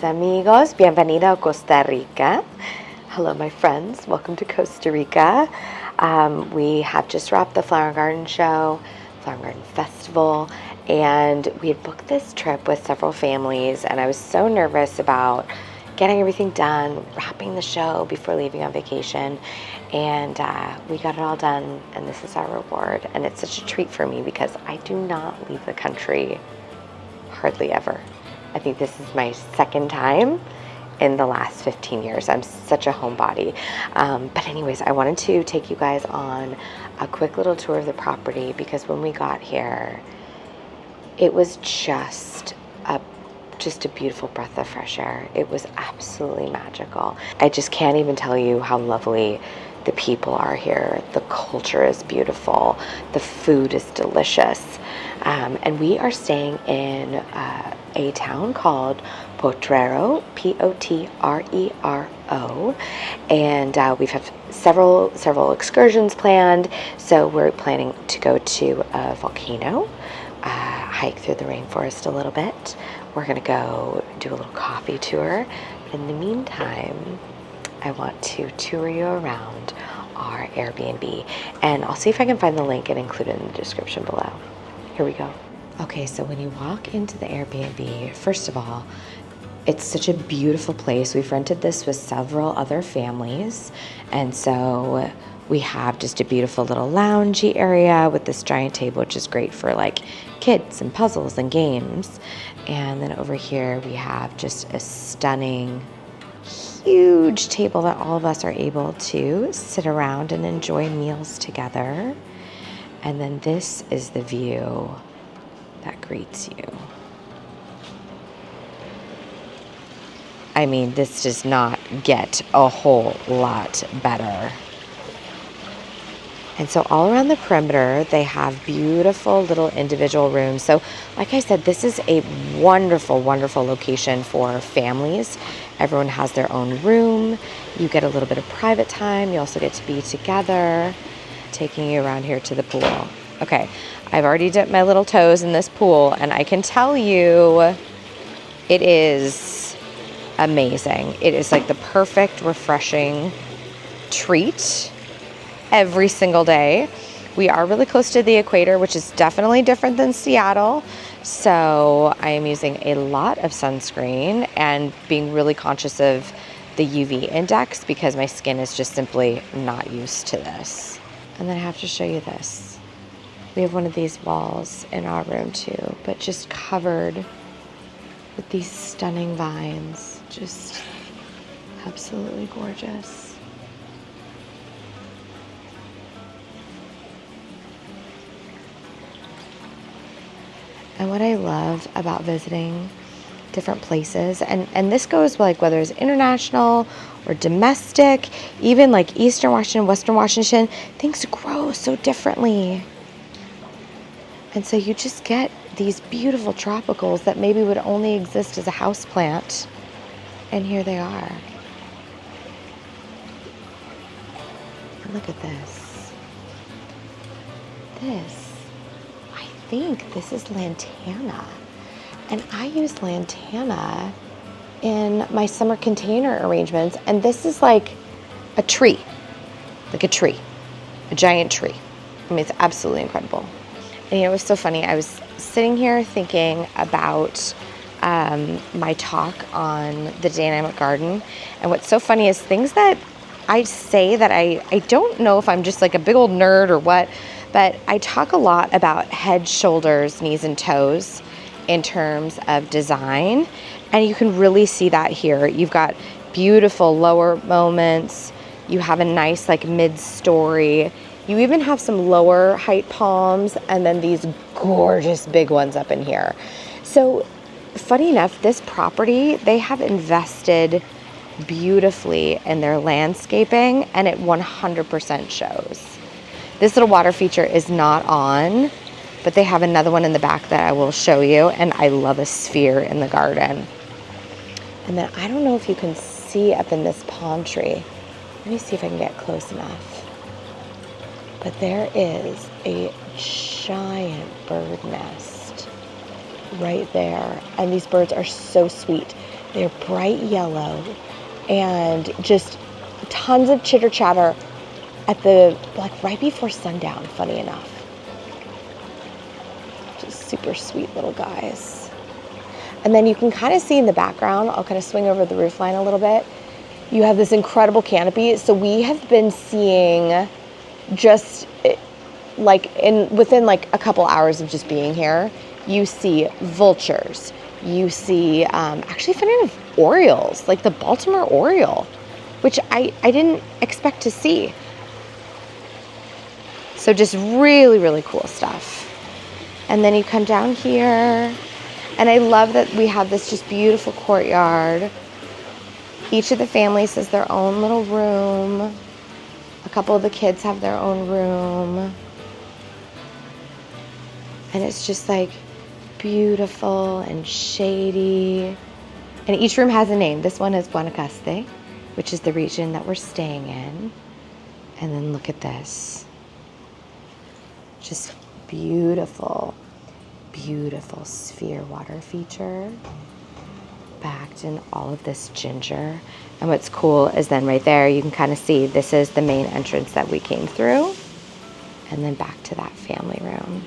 mis amigos, bienvenido a Costa Rica. Hello, my friends. Welcome to Costa Rica. We have just wrapped the Flower and Garden Show, Flower and Garden Festival, and we had booked this trip with several families, and I was so nervous about getting everything done, wrapping the show before leaving on vacation, and we got it all done, and this is our reward. And it's such a treat for me because I do not leave the country hardly ever. I think this is my second time in the last 15 years. I'm such a homebody. But anyways, I wanted to take you guys on a quick little tour of the property because when we got here, it was just a beautiful breath of fresh air. It was absolutely magical. I just can't even tell you how lovely the people are here. The culture is beautiful. The food is delicious. And we are staying in a town called Potrero, Potrero, and we've had several excursions planned. So we're planning to go to a volcano, hike through the rainforest a little bit. We're gonna go do a little coffee tour. In the meantime, I want to tour you around our Airbnb, and I'll see if I can find the link and include it in the description below. Here we go. Okay, so when you walk into the Airbnb, first of all, it's such a beautiful place. We've rented this with several other families, and so we have just a beautiful little loungy area with this giant table, which is great for like kids and puzzles and games. And then over here we have just a stunning, huge table that all of us are able to sit around and enjoy meals together. And then this is the view that greets you. I mean, this does not get a whole lot better. And so all around the perimeter, they have beautiful little individual rooms. So like I said, this is a wonderful, wonderful location for families. Everyone has their own room. You get a little bit of private time. You also get to be together. Taking you around here to the pool. Okay, I've already dipped my little toes in this pool, and I can tell you it is amazing. It is like the perfect, refreshing treat every single day. We are really close to the equator, which is definitely different than Seattle. So I am using a lot of sunscreen and being really conscious of the UV index because my skin is just simply not used to this. And then I have to show you this. We have one of these walls in our room too, but just covered with these stunning vines. Just absolutely gorgeous. And what I love about visiting different places, and this goes like whether it's international or domestic, even like Eastern Washington, Western Washington, things grow so differently. And so you just get these beautiful tropicals that maybe would only exist as a house plant, and here they are. And look at this. I think this is lantana. And I use lantana in my summer container arrangements. And this is like a tree, a giant tree. I mean, it's absolutely incredible. And you know, it was so funny. I was sitting here thinking about my talk on the dynamic garden. And what's so funny is things that I say that I don't know if I'm just like a big old nerd or what, but I talk a lot about head, shoulders, knees, and toes in terms of design, and you can really see that here. You've got beautiful lower moments. You have a nice like mid-story. You even have some lower height palms, and then these gorgeous big ones up in here. So funny enough, this property, they have invested beautifully in their landscaping, and it 100% shows. This little water feature is not on, but they have another one in the back that I will show you, and I love a sphere in the garden. And then I don't know if you can see up in this palm tree. Let me see if I can get close enough. But there is a giant bird nest right there. And these birds are so sweet. They're bright yellow and just tons of chitter chatter at the, like right before sundown, funny enough. Just super sweet little guys. And then you can kind of see in the background, I'll kind of swing over the roof line a little bit. You have this incredible canopy. So we have been seeing just like within like a couple hours of just being here, you see vultures. You see actually funny enough orioles, like the Baltimore oriole, which I didn't expect to see. So just really, really cool stuff. And then you come down here, and I love that we have this just beautiful courtyard. Each of the families has their own little room. A couple of the kids have their own room. And it's just like beautiful and shady. And each room has a name. This one is Guanacaste, which is the region that we're staying in. And then look at this. Just beautiful, beautiful sphere water feature. Backed in all of this ginger. And what's cool is then right there, you can kind of see this is the main entrance that we came through. And then back to that family room.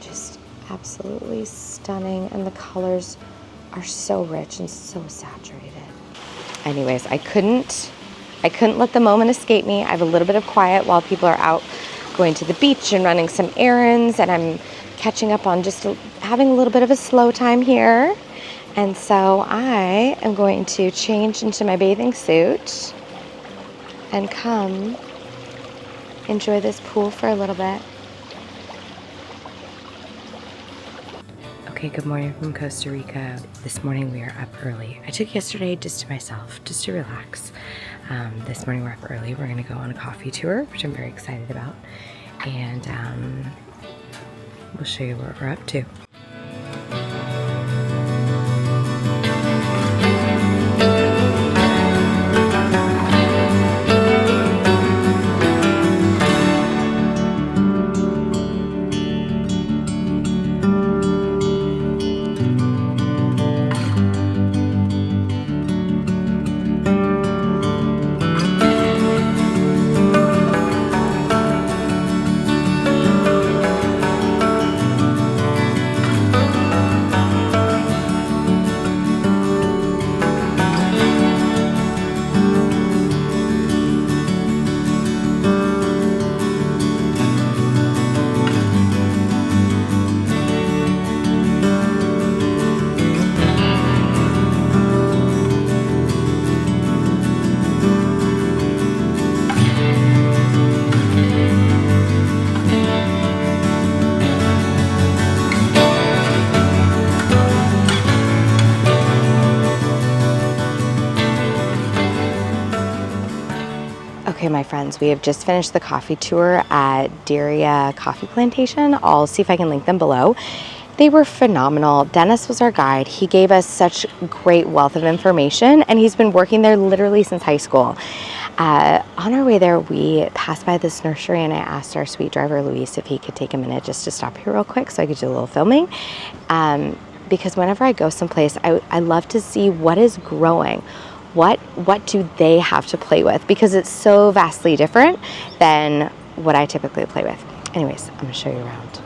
Just absolutely stunning. And the colors are so rich and so saturated. Anyways, I couldn't let the moment escape me. I have a little bit of quiet while people are out going to the beach and running some errands, and I'm catching up on just having a little bit of a slow time here. And so I am going to change into my bathing suit and come enjoy this pool for a little bit. Okay, good morning from Costa Rica. This morning we are up early. I took yesterday just to myself, just to relax. This morning we're up early. We're gonna go on a coffee tour, which I'm very excited about. And we'll show you what we're up to. Okay, my friends, we have just finished the coffee tour at Diria Coffee Plantation. I'll see if I can link them below. They were phenomenal. Dennis was our guide. He gave us such great wealth of information, and he's been working there literally since high school. On our way there, we passed by this nursery, and I asked our sweet driver, Luis, if he could take a minute just to stop here real quick so I could do a little filming. Because whenever I go someplace, I love to see what is growing. What do they have to play with? Because it's so vastly different than what I typically play with. Anyways, I'm gonna show you around.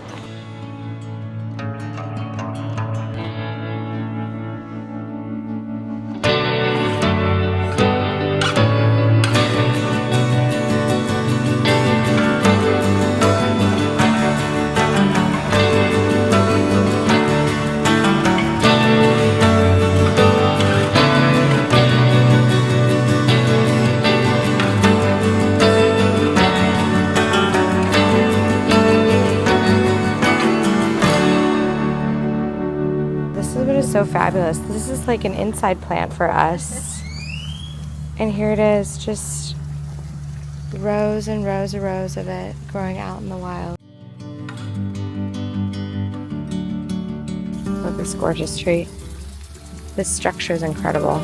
So fabulous. This is like an inside plant for us. And here it is, just rows and rows and rows of it growing out in the wild. Look at this gorgeous tree. This structure is incredible.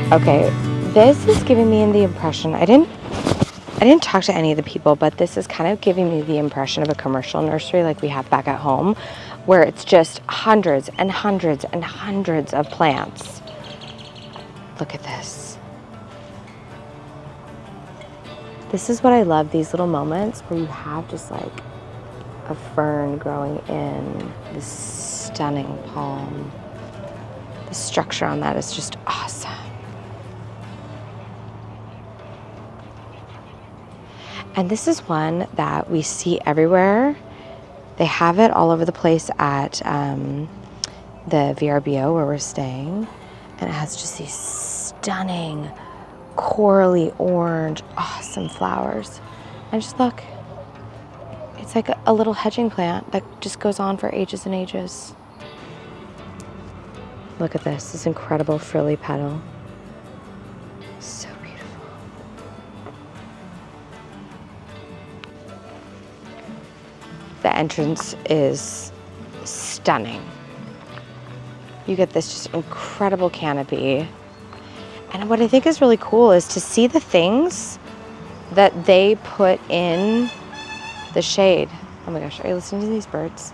Okay, this is giving me the impression, I didn't talk to any of the people, but this is kind of giving me the impression of a commercial nursery like we have back at home, where it's just hundreds and hundreds and hundreds of plants. Look at this. This is what I love, these little moments where you have just like a fern growing in this stunning palm. The structure on that is just awesome. And this is one that we see everywhere. They have it all over the place at the VRBO where we're staying. And it has just these stunning corally orange, awesome flowers. And just look, it's like a little hedging plant that just goes on for ages and ages. Look at this incredible frilly petal. So beautiful. The entrance is stunning. You get this just incredible canopy. And what I think is really cool is to see the things that they put in the shade. Oh my gosh, are you listening to these birds?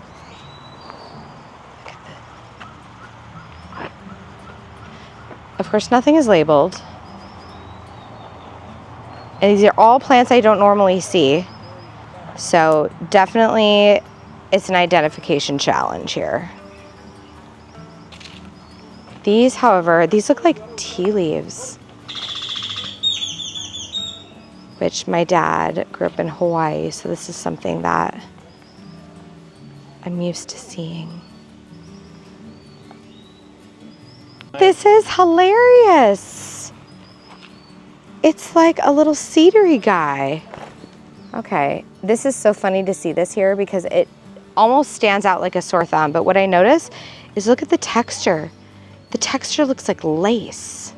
Look at that. Of course, nothing is labeled. And these are all plants I don't normally see. So definitely it's an identification challenge here. These, however, these look like tea leaves, which my dad grew up in Hawaii, so this is something that I'm used to seeing. This is hilarious. It's like a little cedary guy. Okay, this is so funny to see this here because it almost stands out like a sore thumb, but what I notice is look at the texture. The texture looks like lace.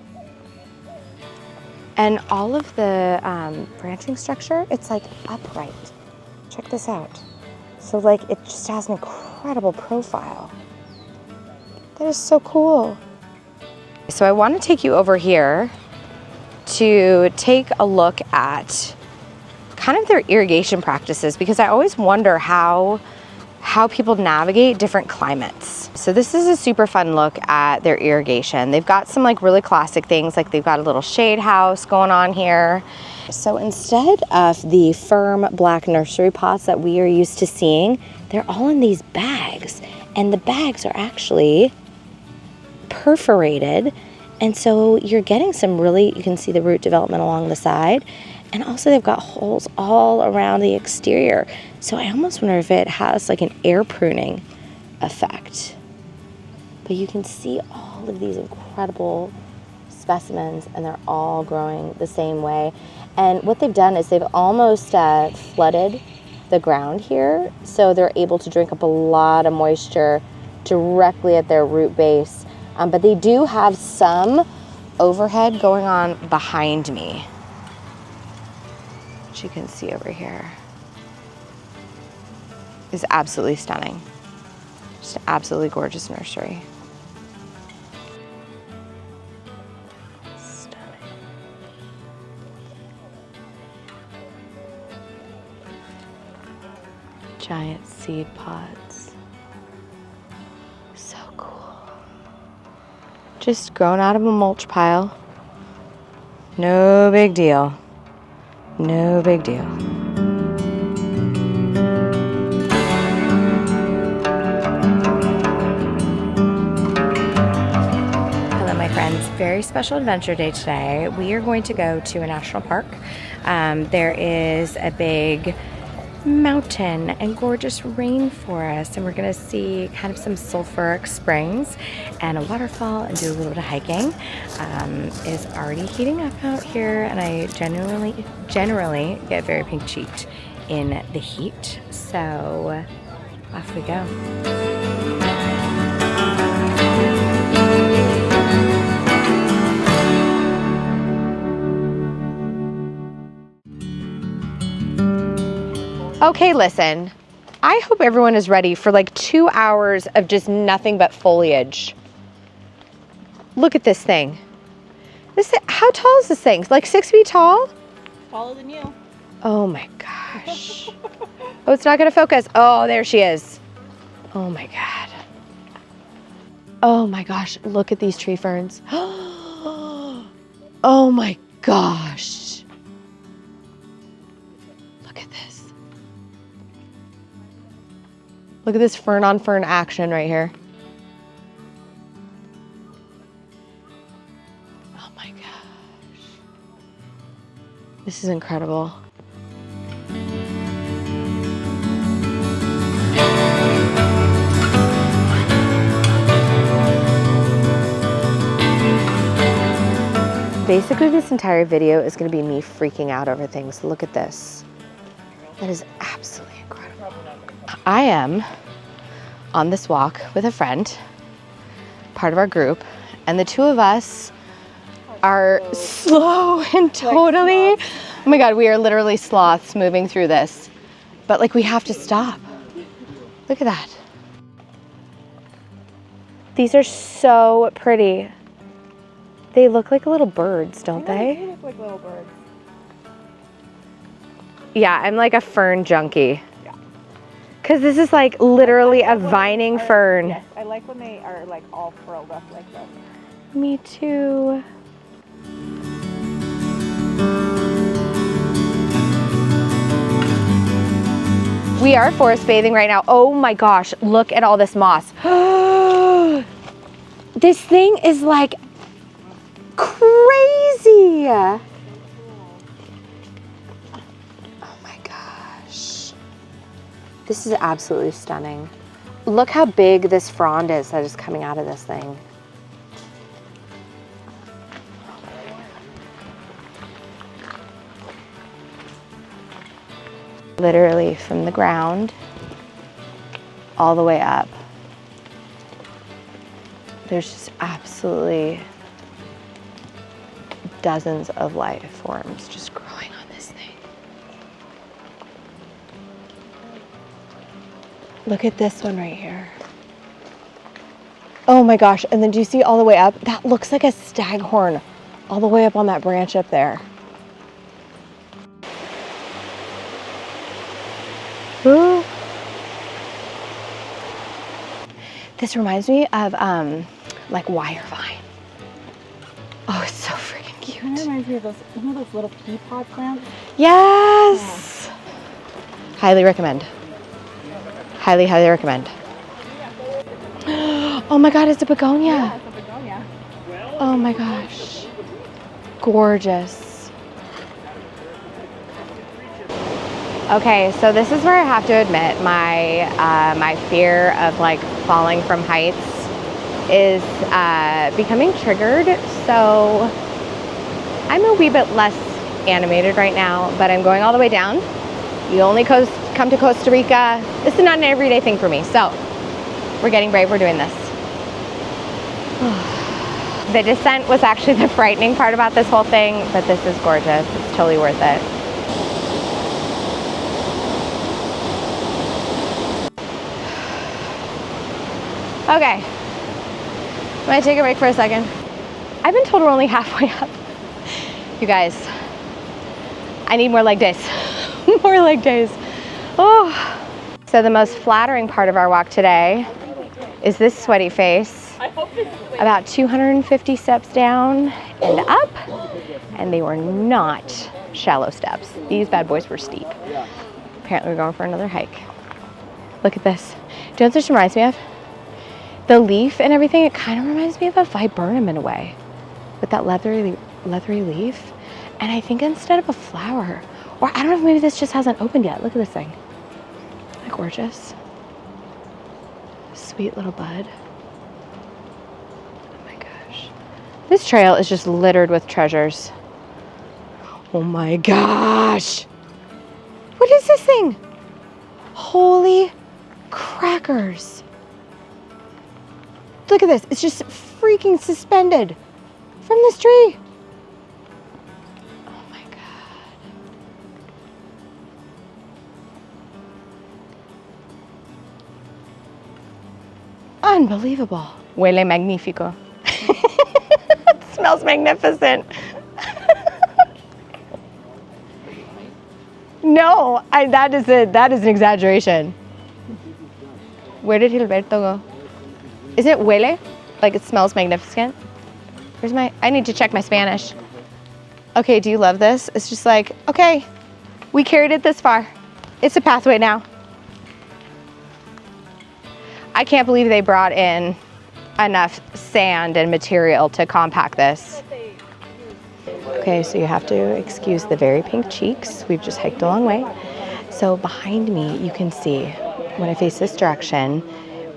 And all of the branching structure, it's like upright. Check this out. So like it just has an incredible profile. That is so cool. So I want to take you over here to take a look at kind of their irrigation practices, because I always wonder how people navigate different climates. So this is a super fun look at their irrigation. They've got some like really classic things, like they've got a little shade house going on here. So instead of the firm black nursery pots that we are used to seeing, they're all in these bags. And the bags are actually perforated. And so you're getting some really, you can see the root development along the side. And also they've got holes all around the exterior. So I almost wonder if it has like an air pruning effect. But you can see all of these incredible specimens and they're all growing the same way. And what they've done is they've almost flooded the ground here. So they're able to drink up a lot of moisture directly at their root base. But they do have some overhead going on behind me, which you can see over here. Is absolutely stunning. Just an absolutely gorgeous nursery. Stunning. Giant seed pods. So cool. Just grown out of a mulch pile. No big deal. No big deal. Hello, my friends. Very special adventure day today. We are going to go to a national park. There is a big mountain and gorgeous rainforest, and we're going to see kind of some sulfuric springs and a waterfall and do a little bit of hiking. Is already heating up out here, and I generally get very pink cheeked in the heat, so off we go. Okay, listen, I hope everyone is ready for like 2 hours of just nothing but foliage. Look at this thing. How tall is this thing? Like 6 feet tall? Taller than you. Oh my gosh. Oh, it's not gonna focus. Oh, there she is. Oh my God. Oh my gosh, look at these tree ferns. Oh my gosh. Look at this. Look at this fern on fern action right here. Oh my gosh. This is incredible. Basically, this entire video is going to be me freaking out over things. Look at this. That is absolutely incredible. I am on this walk with a friend, part of our group, and the two of us are slow and totally, oh my God, we are literally sloths moving through this. But like, we have to stop. Look at that. These are so pretty. They look like little birds, don't they? They look like little birds. Yeah, I'm like a fern junkie. Yeah. Because this is like literally a vining fern. Yes, I like when they are like all furled up like this. Me too. We are forest bathing right now. Oh my gosh, look at all this moss. This thing is like crazy. Oh my gosh. This is absolutely stunning. Look how big this frond is that is coming out of this thing. Literally from the ground all the way up. There's just absolutely dozens of life forms just growing on this thing. Look at this one right here. Oh my gosh, and then do you see all the way up? That looks like a staghorn all the way up on that branch up there. Ooh. This reminds me of like wire vine. Oh, it's so freaking cute. It reminds me of those, you know those little pea pod plants? Yes! Yeah. Highly recommend. Highly, highly recommend. Oh my God, it's a begonia. Yeah, it's a begonia. Oh my gosh. Gorgeous. Okay, so this is where I have to admit my fear of like falling from heights is becoming triggered. So I'm a wee bit less animated right now, but I'm going all the way down. You only come to Costa Rica. This is not an everyday thing for me. So we're getting brave, we're doing this. The descent was actually the frightening part about this whole thing, but this is gorgeous. It's totally worth it. Okay, I'm gonna take a break for a second. I've been told we're only halfway up. You guys, I need more leg days. More leg days. Oh. So the most flattering part of our walk today is this sweaty face. About 250 steps down and up, and they were not shallow steps. These bad boys were steep. Apparently we're going for another hike. Look at this. Do you know what this reminds me of? The leaf and everything, it kind of reminds me of a viburnum in a way, with that leathery leaf. And I think instead of a flower, or I don't know if maybe this just hasn't opened yet. Look at this thing. Isn't that gorgeous? Sweet little bud. Oh my gosh. This trail is just littered with treasures. Oh my gosh. What is this thing? Holy crackers. Look at this. It's just freaking suspended from this tree. Oh my God. Unbelievable. Huele magnífico. It smells magnificent. No, that is an exaggeration. Where did Gilberto go? Is it huele? Like it smells magnificent? I need to check my Spanish. Okay, do you love this? It's just like, okay, we carried it this far. It's a pathway now. I can't believe they brought in enough sand and material to compact this. Okay, so you have to excuse the very pink cheeks. We've just hiked a long way. So behind me, you can see, when I face this direction,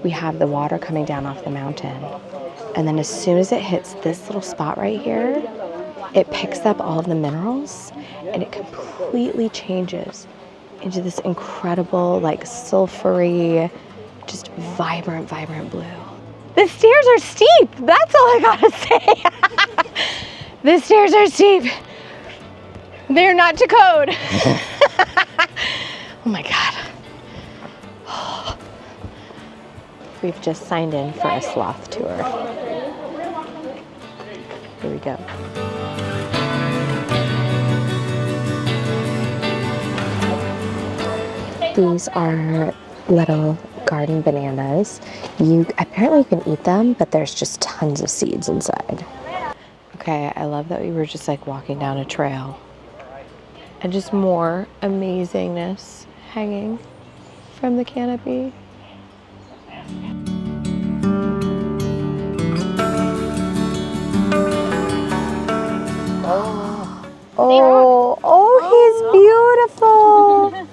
we have the water coming down off the mountain. And then as soon as it hits this little spot right here, it picks up all of the minerals and it completely changes into this incredible, like sulfury, just vibrant, vibrant blue. The stairs are steep. That's all I gotta say. The stairs are steep. They're not to code. Oh my God. We've just signed in for a sloth tour. Here we go. These are little garden bananas. Apparently you can eat them, but there's just tons of seeds inside. Okay, I love that we were just like walking down a trail and just more amazingness hanging from the canopy. Oh, he's beautiful.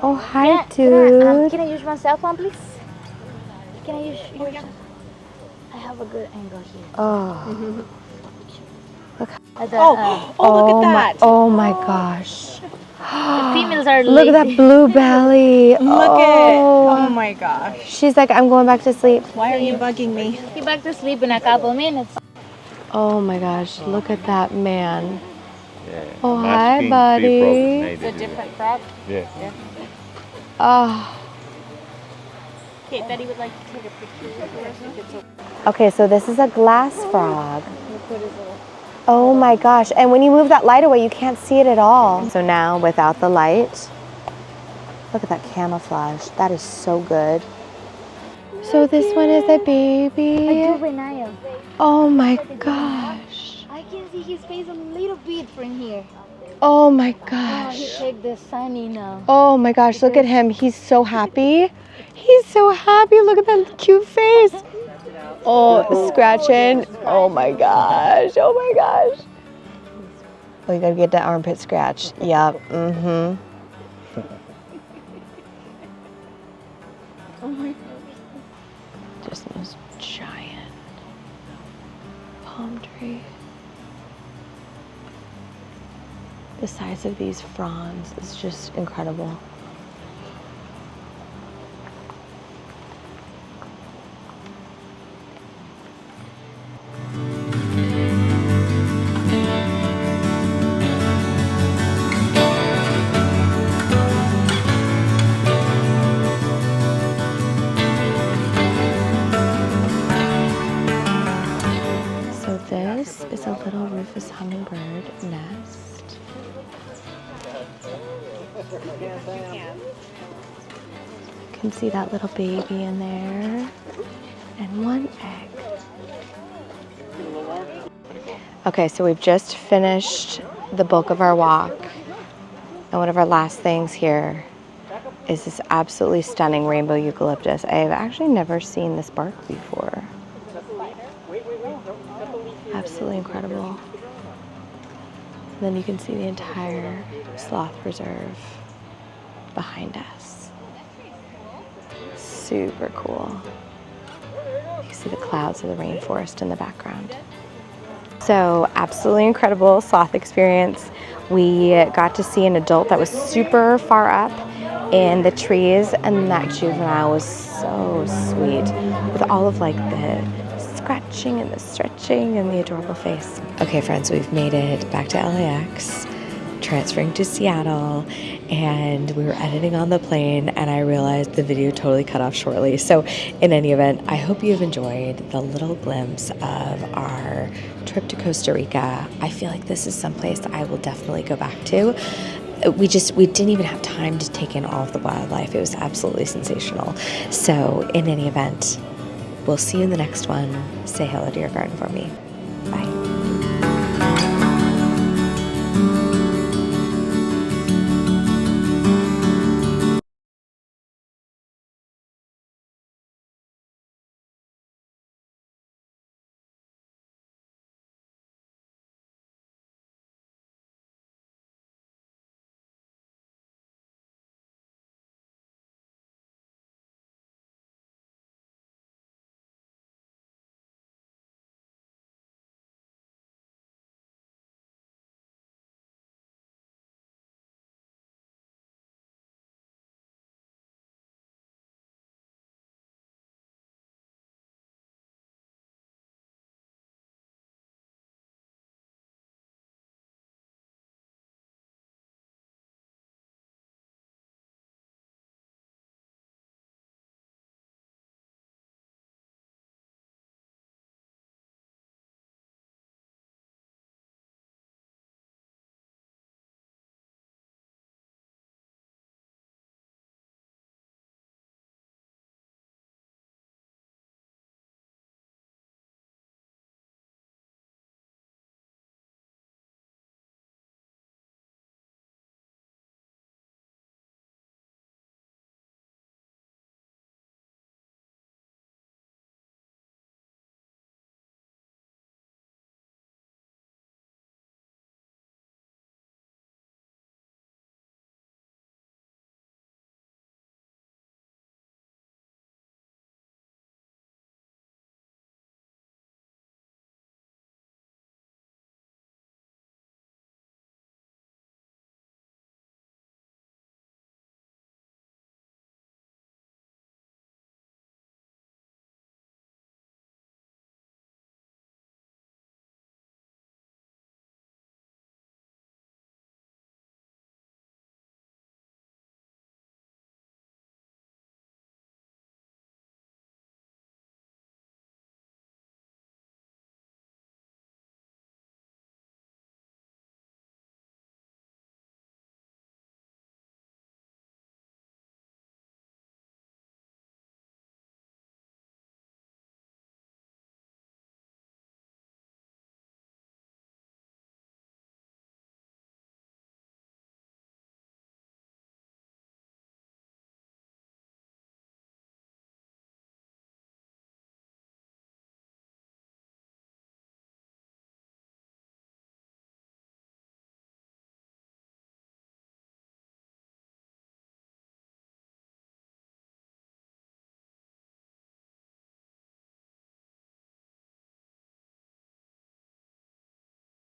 Oh, hi, dude. Can I use my cell phone, please? Can I use yours? I have a good angle here. Oh. Look. Look at that. Oh my gosh. The females are Look at that blue belly. Oh my gosh. She's like, I'm going back to sleep. Why are you bugging me? Be back to sleep in a couple minutes. Oh my gosh, look at that man. Yeah. Oh, Nice hi, pink buddy. sea frog, It's a different frog. Yeah. Oh. Okay, Betty would like to take a picture with us. Okay, so this is a glass frog. Oh my gosh, and when you move that light away, you can't see it at all. So now, without the light, look at that camouflage. That is so good. So this one is a baby. Oh my gosh. I can see his face a little bit from here. Oh my Oh, he gosh. take the sunny now. Oh my gosh, look at him. He's so happy. He's so happy. Look at that cute face. Oh, scratching. Oh my gosh. Oh my gosh. Oh, you gotta get that armpit scratch. Yep. Mm-hmm. Oh my. Just the most giant palm tree. The size of these fronds is just incredible. So this is a little rufous hummingbird nest. You can see that little baby in there, and one egg. Okay, so we've just finished the bulk of our walk, and one of our last things here is this absolutely stunning rainbow eucalyptus. I have actually never seen this bark before. Absolutely incredible. And then you can see the entire sloth preserve behind us. Super cool. You can see the clouds of the rainforest in the background. So, absolutely incredible sloth experience. We got to see an adult that was super far up in the trees, and that juvenile was so sweet with all of like the scratching and the stretching and the adorable face. Okay friends, we've made it back to LAX. transferring to Seattle, and we were editing on the plane, and I realized the video totally cut off shortly. So in any event, I hope you've enjoyed the little glimpse of our trip to Costa Rica. I feel like this is someplace I will definitely go back to. We didn't even have time to take in all of the wildlife. It was absolutely sensational. So in any event, we'll see you in the next one. Say hello to your garden for me.